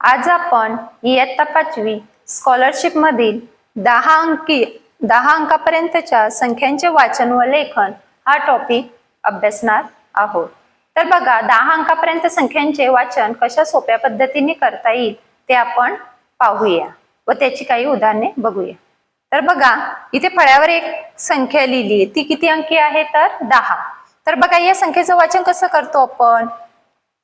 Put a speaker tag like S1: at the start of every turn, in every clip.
S1: आज आपण इयत्ता 5वी स्कॉलरशिप मधील 10 अंकापर्यंतच्या संख्यांचे वाचन व लेखन हा टॉपिक अभ्यासणार आहोत। तर बघा 10 अंकापर्यंत संख्यांचे वाचन कशा सोप्या पद्धतीने करता येईल ते आपण पाहूया व त्याची काही उदाहरणे बघूया। तर बघा इथे फळ्यावर एक संख्या लिहिली आहे, ती किती अंकी आहे तर 10। तर बघा या संख्येचं वाचन कसं करतो आपण,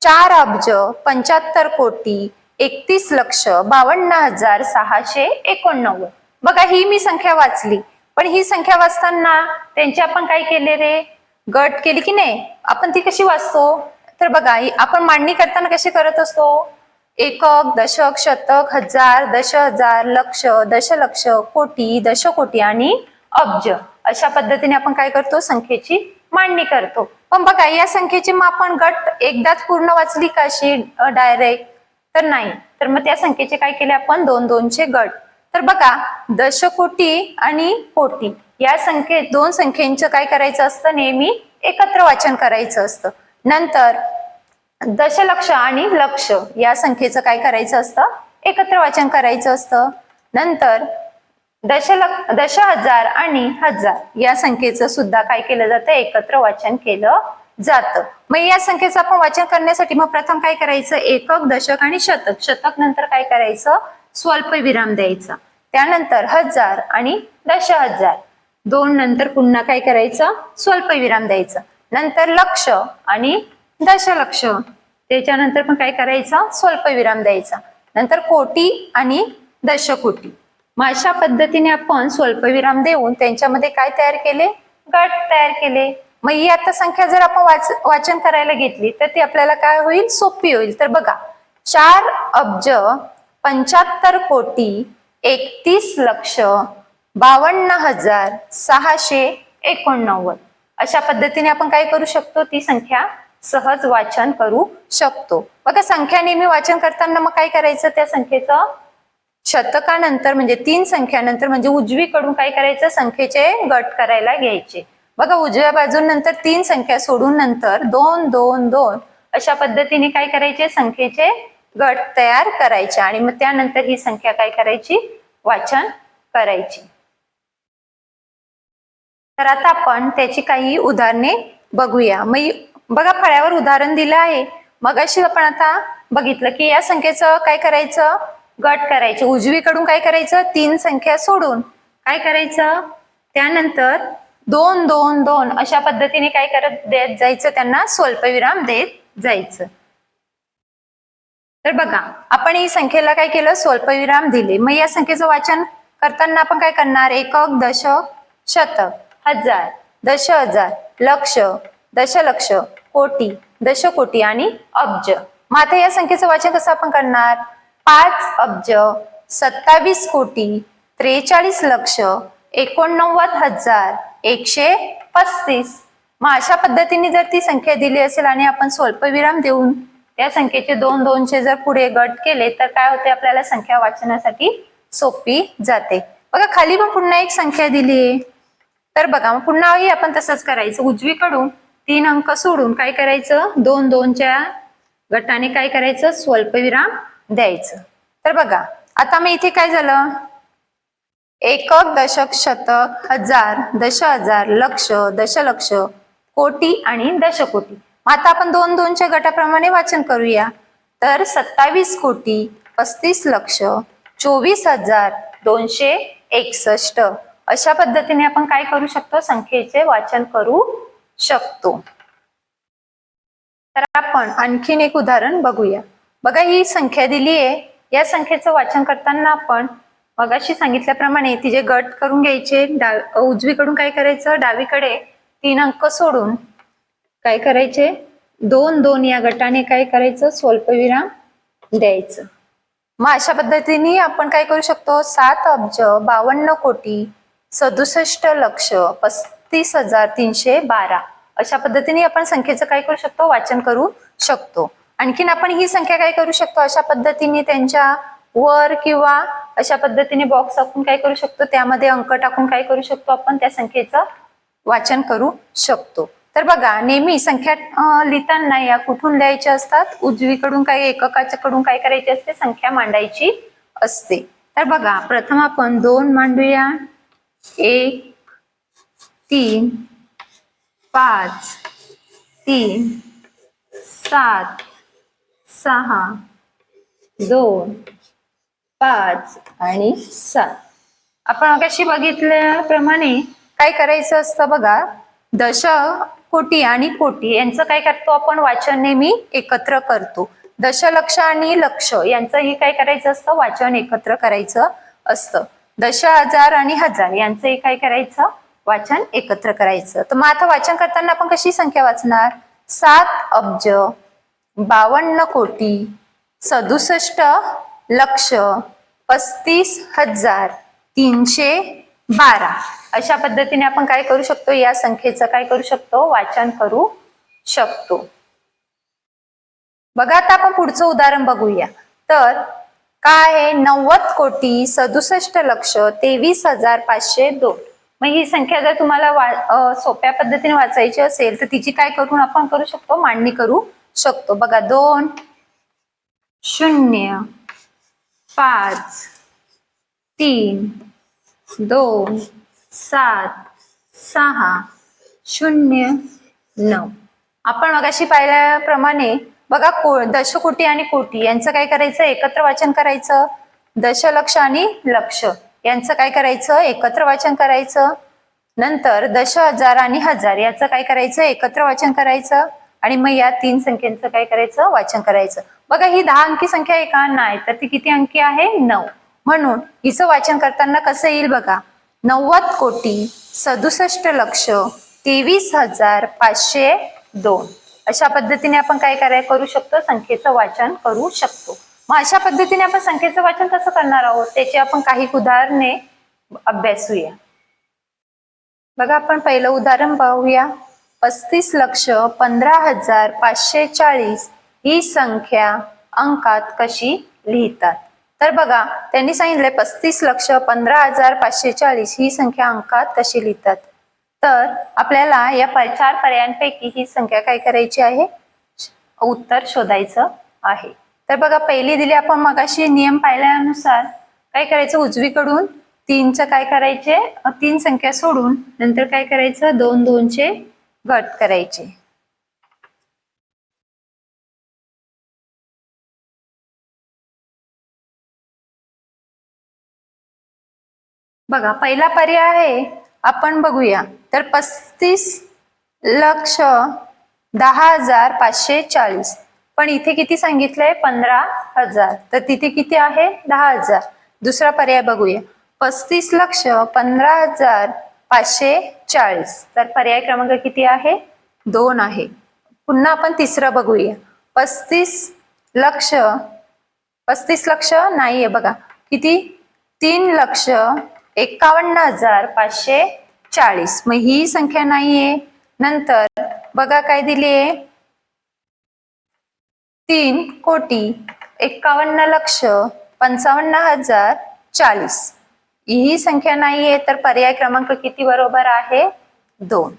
S1: 4,75,31,52,689। बघा ही मी संख्या वाचली, पण ही संख्या वाचताना त्यांची आपण काय केले रे, गट केली की नाही। आपण ती कशी वाचतो तर बघा आपण मांडणी करताना कशी करत असतो, एकक, दशक, शतक, हजार, दशहजार, लक्ष, दशलक्ष, कोटी, दशकोटी आणि अब्ज अशा पद्धतीने आपण काय करतो, संख्येची मांडणी करतो। पण बघा या संख्येची मग आपण गट एकदाच पूर्ण वाचली का अशी डायरेक्ट, तर नाही। तर मग त्या संख्येचे काय केले आपण, 2-2चे गट। तर बघा दशकोटी आणि कोटी या संख्येत दोन संख्येचं काय करायचं असतं, नेहमी एकत्र वाचन करायचं असतं। नंतर दशलक्ष आणि लक्ष या संख्येचं काय करायचं असतं, एकत्र वाचन करायचं असतं। नंतर दशहजार आणि हजार या संख्येचं सुद्धा काय केलं जातं, एकत्र वाचन केलं जातं। मग या संख्येचं आपण वाचन करण्यासाठी मग प्रथम काय करायचं, एकक, दशक आणि शतक, शतक नंतर काय करायचं, स्वल्प विराम द्यायचा। त्यानंतर हजार आणि दशहजार, दोन नंतर पुन्हा काय करायचं, स्वल्प विराम द्यायचा। नंतर लक्ष आणि दशलक्ष, त्याच्यानंतर पण काय करायचं, स्वल्प विराम द्यायचा। नंतर कोटी आणि दशकोटी। मग अशा पद्धतीने आपण स्वल्पविराम देऊन त्यांच्यामध्ये काय तयार केले, गट तयार केले। मग ही आता संख्या जर आपण वाचन करायला घेतली तर ती आपल्याला काय होईल, सोपी होईल। तर बघा 4,75,31,52,689 अशा पद्धतीने आपण काय करू शकतो, ती संख्या सहज वाचन करू शकतो। बघा संख्या नेहमी वाचन करताना मग काय करायचं, त्या संख्येचं शतकानंतर म्हणजे 3 संख्यानंतर म्हणजे उजवीकडून काय करायचं, संख्येचे गट करायला घ्यायचे। बघा उजव्या बाजूनंतर 3 संख्या सोडून नंतर 2-2-2 अशा पद्धतीने काय करायचे, संख्येचे गट तयार करायचे आणि मग त्यानंतर ही संख्या काय करायची, वाचन करायची। तर आता आपण त्याची काही उदाहरणे बघूया। मग बघा फळ्यावर उदाहरण दिलं आहे, मग अशी आपण आता बघितलं की या संख्येचं काय करायचं, गट करायचे। उजवीकडून काय करायचं, 3 संख्या सोडून काय करायचं, त्यानंतर 2-2-2 अशा पद्धतीने काय करत देत जायचं, त्यांना स्वल्पविराम देत जायचं। तर बघा आपण ही संख्येला काय केलं, स्वल्पविराम दिले। मग या संख्येचं वाचन करताना आपण काय करणार, एकक, दशक, शतक, हजार, दशहजार, लक्ष, दशलक्ष, कोटी, दशकोटी आणि अब्ज। मग आता या संख्येचं वाचन कसं आपण करणार, 5,27,43,89,135। मग अशा पद्धतीने जर ती संख्या दिली असेल आणि आपण स्वल्पविराम देऊन त्या संख्येचे 2-2चे जर पुढे गट केले तर काय होते, आपल्याला संख्या वाचनासाठी सोपी जाते। बघा खाली पण पुन्हा एक संख्या दिली आहे, तर बघा मग पुन्हाही आपण तसंच करायचं। उजवीकडून 3 अंक सोडून काय करायचं, 2-2च्या गटाने काय करायचं, स्वल्पविराम द्यायचं। तर बघा आता मग इथे काय झालं, एकक, दशक, शतक, हजार, दशहजार, लक्ष, दशलक्ष, कोटी आणि दशकोटी। आता आपण 2-2च्या गटाप्रमाणे वाचन करूया। तर 27,35,35,24,261 अशा पद्धतीने आपण काय करू शकतो, संख्येचे वाचन करू शकतो। तर आपण आणखीन एक उदाहरण बघूया। बघा ही संख्या दिली आहे, या संख्येचं वाचन करताना आपण मगाशी सांगितल्याप्रमाणे तिचे गट करून घ्यायचे। उजवीकडून काय करायचं, डावीकडे 3 अंक सोडून काय करायचे, 2-2 या गटाने काय करायचं, स्वल्पविराम द्यायचं। मग अशा पद्धतीने आपण काय करू शकतो, 7,52,67,35,312 अशा पद्धतीने आपण संख्येचं काय करू शकतो, वाचन करू शकतो। आणखीन आपण ही संख्या काय करू शकतो, अशा पद्धतीने त्यांच्या वर किंवा अशा पद्धतीने बॉक्स आपण काय करू शकतो, त्यामध्ये अंक टाकून काय करू शकतो, आपण त्या संख्येचं वाचन करू शकतो। तर बघा नेहमी संख्या लिहिताना या कुठून द्यायच्या असतात, उजवीकडून काही एककाच्या कडून काय करायची असते, संख्या मांडायची असते. तर बघा प्रथम आपण 2 मांडूया. 1 3 5 3 7 6 2 5 आणि 7. आपण मगाशी बघितल्याप्रमाणे काय करायचं असतं बघा, दश कोटी आणि कोटी यांचं काय करतो आपण, वाचन नेहमी एकत्र करतो. दशलक्ष आणि लक्ष यांचंही काय करायचं असतं, वाचन एकत्र करायचं असतं. 10,000 आणि हजार यांचंही काय करायचं, वाचन एकत्र करायचं. तर मग आता वाचन करताना आपण कशी संख्या वाचणार, 7 अब्ज 52 कोटी 67 लक्ष 35,312 अशा पद्धतीने आपण काय करू शकतो, या संख्येचं काय करू शकतो, वाचन करू शकतो. बघा आता आपण पुढचं उदाहरण बघूया. तर काय आहे, 90 कोटी 67 लक्ष 23,502. मग ही संख्या जर तुम्हाला सोप्या पद्धतीने वाचायची असेल तर तिची काय करून आपण करू शकतो, मांडणी करू शकतो. बघा 2 0 5 3 2 7 6 0 9. आपण मगाशी पाहिल्याप्रमाणे बघा दशकोटी आणि कोटी यांचं काय करायचं, एकत्र वाचन करायचं. दशलक्ष आणि लक्ष यांचं काय करायचं, एकत्र वाचन करायचं. नंतर 10,000 आणि हजार याचं काय करायचं, एकत्र वाचन करायचं. आणि मग या 3 संख्यांचं काय करायचं, वाचन करायचं. बघा ही 10 अंकी संख्या आहे का, नाही, तर ती किती अंकी आहे, 9. म्हणून हिचं वाचन करताना कसं येईल बघा, 90 कोटी 67 लक्ष 23,502 अशा पद्धतीने आपण काय करू शकतो, संख्येचं वाचन करू शकतो. मग अशा पद्धतीने आपण संख्येचं वाचन कसं करणार आहोत, त्याची आपण काही उदाहरणे अभ्यासूया. बघा आपण पहिलं उदाहरण पाहूया. 35,15,540 ही संख्या अंकात कशी लिहितात. तर बघा त्यांनी सांगितले 35,15,540 ही संख्या अंकात कशी लिहितात. तर आपल्याला या 4 पर्यायांपैकी ही संख्या काय करायची आहे, उत्तर शोधायचं आहे. तर बघा पहिली दिली, आपण मगाशी नियम पाहिल्यानुसार काय करायचं, उजवीकडून 3चं काय करायचे, 3 संख्या सोडून नंतर काय करायचं, 2 2चे गट करायचे. बघा पहिला पर्याय आहे, आपण बघूया. तर 35,10,540 पण इथे किती सांगितलंय, 15,000, तर तिथे किती आहे, 10,000. दुसरा पर्याय बघूया. 35,15,540 तर पर्याय क्रमांक किती आहे, 2 आहे. पुन्हा आपण तिसरं बघूया. 35 लक्ष नाहीये बघा, किती, 3,51,540. मग ही संख्या नाहीये. नंतर बघा काय दिलीये, 3,51,55,040 ही संख्या नाहीये. तर पर्याय क्रमांक किती बरोबर आहे, 2.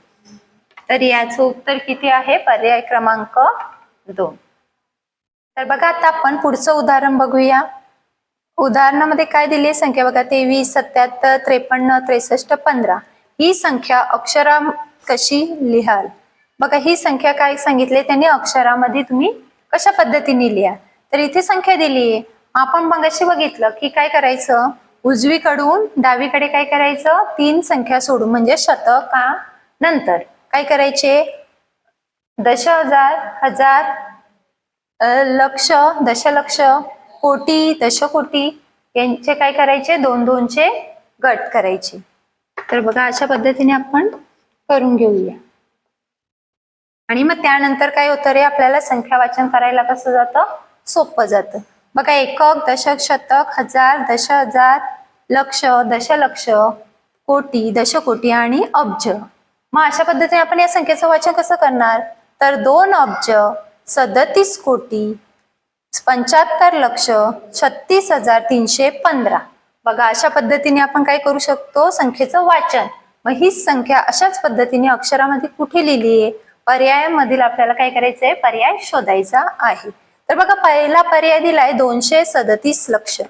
S1: तर याचं उत्तर किती आहे, पर्याय क्रमांक 2. तर बघा आता आपण पुढचं उदाहरण बघूया. उदाहरणामध्ये काय दिली संख्या बघा, 23 77 53 63 15 ही संख्या अक्षरा कशी लिहाल. बघा ही संख्या काय सांगितले त्यांनी, अक्षरामध्ये तुम्ही कशा पद्धतीने लिहा. तर इथे संख्या दिली आहे, आपण मग अशी बघितलं की काय करायचं, उजवीकडून डावीकडे काय करायचं, 3 संख्या सोडून म्हणजे शतका नंतर काय करायचे, 10,000 हजार लक्ष दशलक्ष कोटी दशकोटी यांचे काय करायचे, 2 2चे गट करायचे. तर बघा अशा पद्धतीने आपण करून घेऊया. आणि मग त्यानंतर काय होतं रे, आपल्याला संख्या वाचन करायला कसं जातं, सोपं जातं. बघा एकक दशक शतक हजार दशहजार लक्ष दशलक्ष कोटी दशकोटी आणि अब्ज. मग अशा पद्धतीने आपण या संख्येचं वाचन कसं करणार, तर 2 अब्ज 37 कोटी 75 लक्ष 36,315. बघा अशा पद्धतीने आपण काय करू शकतो, संख्येचं वाचन. मग ही संख्या अशाच पद्धतीने अक्षरामध्ये कुठे लिहिली आहे, पर्यायामधील आपल्याला काय करायचंय, पर्याय शोधायचा आहे. तर बघा पहिला पर्याय दिलाय 237 लक्ष.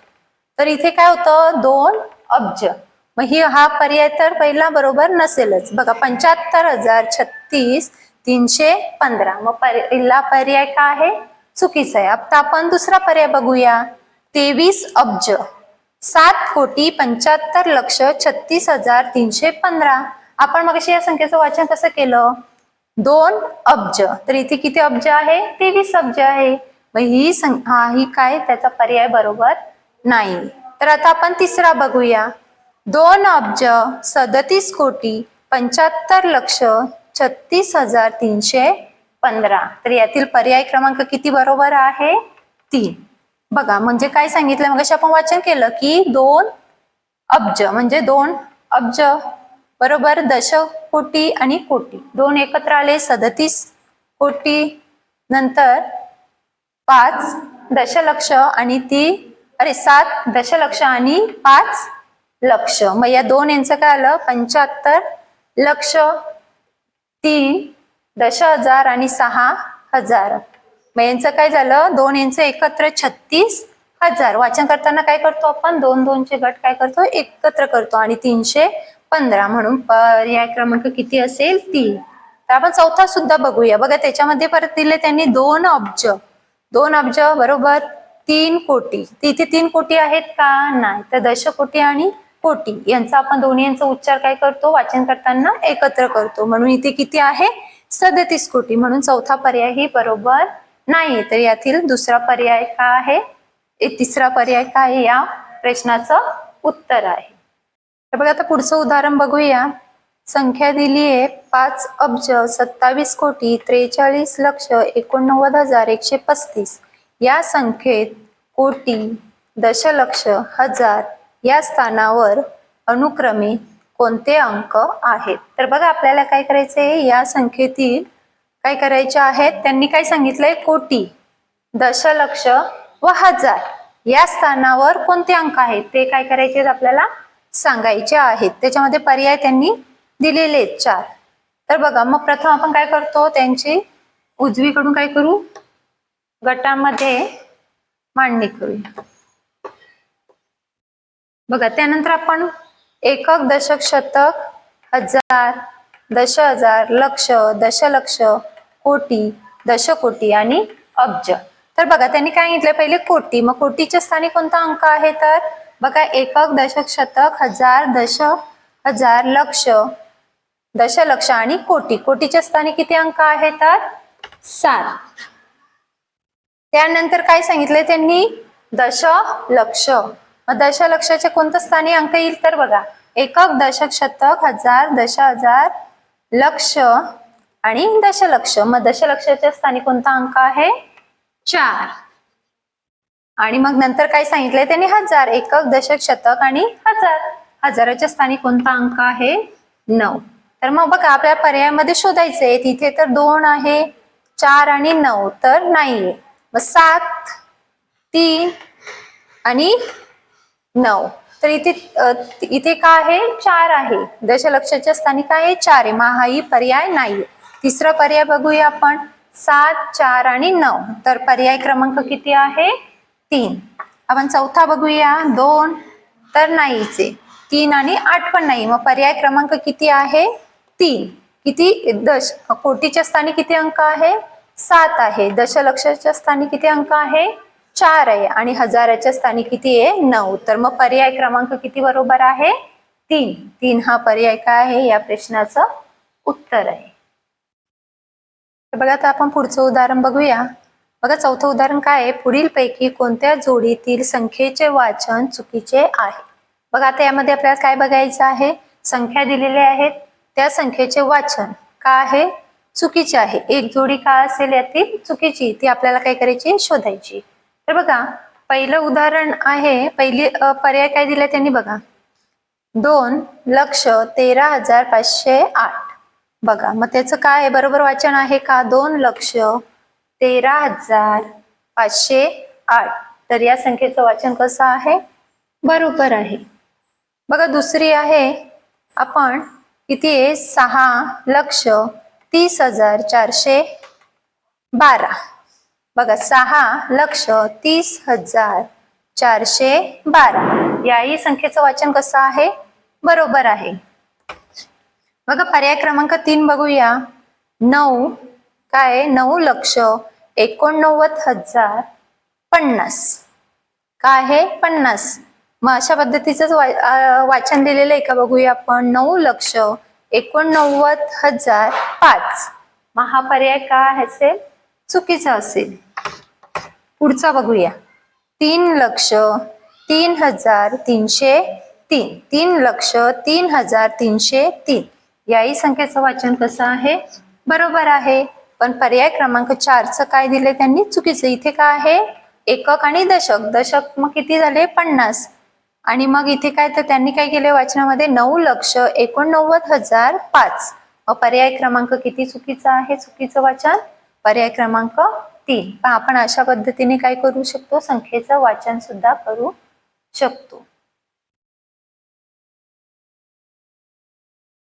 S1: तर इथे काय होतं 2 अब्ज. मग हा पर्याय तर पहिला बरोबर नसेलच. बघा 75,036,315. मग पहिला पर्याय काय आहे, चुकीचा आहे. आता आपण दुसरा पर्याय बघूया. 23 अब्ज 7,75,36,315. आपण मग या संख्येचं वाचन कसं केलं, 2 अब्ज. तर इथे किती अब्ज आहे, 23 अब्ज आहे. मग ही काय, त्याचा पर्याय बरोबर नाही. तर आता आपण तिसरा बघूया. 2 अब्ज 37,75,36,315. तर यातील पर्याय क्रमांक किती बरोबर आहे, 3. बघा म्हणजे काय सांगितलं, मग आपण वाचन केलं की 2 अब्ज म्हणजे 2 अब्ज बरोबर दशकोटी आणि कोटी, 2 एकत्र आले 37 कोटी, नंतर 5 दशलक्ष आणि 7 दशलक्ष आणि 5 लक्ष. मग या 2 यांचं काय आलं 75 लक्ष, 3 10,000 आणि 6,000. मग यांचं काय झालं, 2 यांचं एकत्र 36,000. वाचन करताना काय करतो आपण, 2 चे गट काय करतो, एकत्र करतो आणि 315. म्हणून पर्याय क्रमांक किती असेल, 3. तर आपण चौथा सुद्धा बघूया. बघा त्याच्यामध्ये परत दिले त्यांनी 2 अब्ज. 2 अब्ज बरोबर 3 कोटी. तिथे 3 कोटी आहेत का, नाही. तर दशकोटी आणि कोटी यांचा आपण दोन्ही यांचा उच्चार काय करतो, वाचन करताना एकत्र करतो. म्हणून इथे किती आहे, 37 कोटी. म्हणून चौथा पर्याय ही बरोबर नाही. तर यातील दुसरा पर्याय काय आहे, तिसरा पर्याय काय या प्रश्नाचं उत्तर आहे. तर बघा आता पुढचं उदाहरण बघूया. संख्या दिली आहे 5 अब्ज 27 कोटी 43 लक्ष 89,135. या संख्येत कोटी, दशलक्ष, हजार या स्थानावर अनुक्रमे कोणते अंक आहेत. तर बघा आपल्याला काय करायचंय, या संख्येतील काय करायचे आहेत, त्यांनी काय सांगितलंय, कोटी, दशलक्ष व हजार या स्थानावर कोणते अंक आहेत ते काय करायचे आपल्याला सांगायचे आहेत. त्याच्यामध्ये पर्याय त्यांनी दिलेले 4. तर बघा मग प्रथम आपण काय करतो, त्यांची उजवीकडून काय करू, गटामध्ये मांडणी करूया. बघा त्यानंतर आपण एकक, दशक, शतक, हजार, दशहजार, लक्ष, दशलक्ष, कोटी, दशकोटी आणि अब्ज. तर बघा त्यांनी काय सांगितलं, पहिले कोटी. मग कोटीच्या स्थानी कोणता अंक आहे, तर बघा एकक, दशक, शतक, हजार, दशहजार, लक्ष, दशलक्ष आणि कोटी. कोटीच्या स्थानी किती अंक आहेत, तर 7. त्यानंतर काय सांगितले त्यांनी, दशलक्ष. मग दशलक्षाच्या कोणत्या स्थानी अंक येईल, तर बघा एकक, दशक, शतक, हजार, दशहजार, लक्ष आणि दशलक्ष. मग दशलक्षाच्या स्थानी कोणता अंक आहे, 4. आणि मग नंतर काय सांगितलंय त्यांनी, हजार. एकक, दशक, शतक आणि हजार. हजाराच्या स्थानी कोणता अंक आहे, 9. तर मग बघा आपल्या पर्यायामध्ये शोधायचंय. तिथे तर 2 आहे, 4 आणि 9 तर नाहीये. मग 7, 3 आणि 9. तर इथे काय आहे, 4 आहे. दशलक्षाच्या स्थानी काय आहे, 4 आहे. मग हाही पर्याय नाहीये. तिसरा पर्याय बघूया आपण, 7, 4 आणि 9. तर पर्याय क्रमांक किती आहे, 3. आपण चौथा बघूया, 2 तर नाहीच आहे, 3 आणि 8 पण नाही. मग पर्याय क्रमांक किती आहे, 3. किती, कोटीच्या स्थानी किती अंक आहे, 7 आहे. दशलक्षाच्या स्थानी किती अंक आहे, 4 आहे. आणि हजाराच्या स्थानी किती आहे, 9. तर मग पर्याय क्रमांक किती बरोबर आहे, 3. 3 हा पर्याय काय आहे, या प्रश्नाचं उत्तर आहे. बघा आता आपण पुढचं उदाहरण बघूया. बघा चौथं उदाहरण काय आहे, पुढील पैकी कोणत्या जोडीतील संख्येचे वाचन चुकीचे आहे. बघा आता यामध्ये आपल्याला काय बघायचं आहे, संख्या दिलेल्या आहेत, त्या संख्येचे वाचन काय आहे, चुकीचे आहे. एक जोडी काय असेल यातील चुकीची, ती आपल्याला काय करायची, शोधायची. तर बघा पहिलं उदाहरण आहे, पहिली पर्याय काय दिला त्यांनी, बघा 2 लक्ष 13,508. बघा मग त्याचं काय आहे, बरोबर वाचन आहे का, 2 लक्ष 13,508. तर या संख्येचं वाचन कसं आहे, बरोबर आहे. बघा दुसरी आहे, आपण किती आहे, 6 लक्ष 30,412. बघा 6,30,412. याही संख्येचं वाचन कसं आहे? बरोबर आहे. बघा पर्याय क्रमांक 3 बघूया. 9 काय? 9,89,050. काय आहे? 50. मग अशा पद्धतीच वाचन दिलेलं आहे का बघूया आपण. 9,89,005. मग हा पर्याय काय असेल? चुकीचा असेल. पुढचा बघूया. 3,03,303. 3,03,303. याही संख्येचं वाचन कसं आहे? बरोबर आहे. पण पर्याय क्रमांक 4चं काय दिले त्यांनी? चुकीचं. इथे काय आहे? एकक आणि दशक. दशक मग किती झाले? 50. आणि मग इथे काय, तर त्यांनी काय केले वाचनामध्ये? 9,89,005. मग पर्याय क्रमांक किती चुकीचा आहे? चुकीचं वाचन पर्याय क्रमांक 3. आपण अशा पद्धतीने काय करू शकतो? संख्येचं वाचन सुद्धा करू शकतो.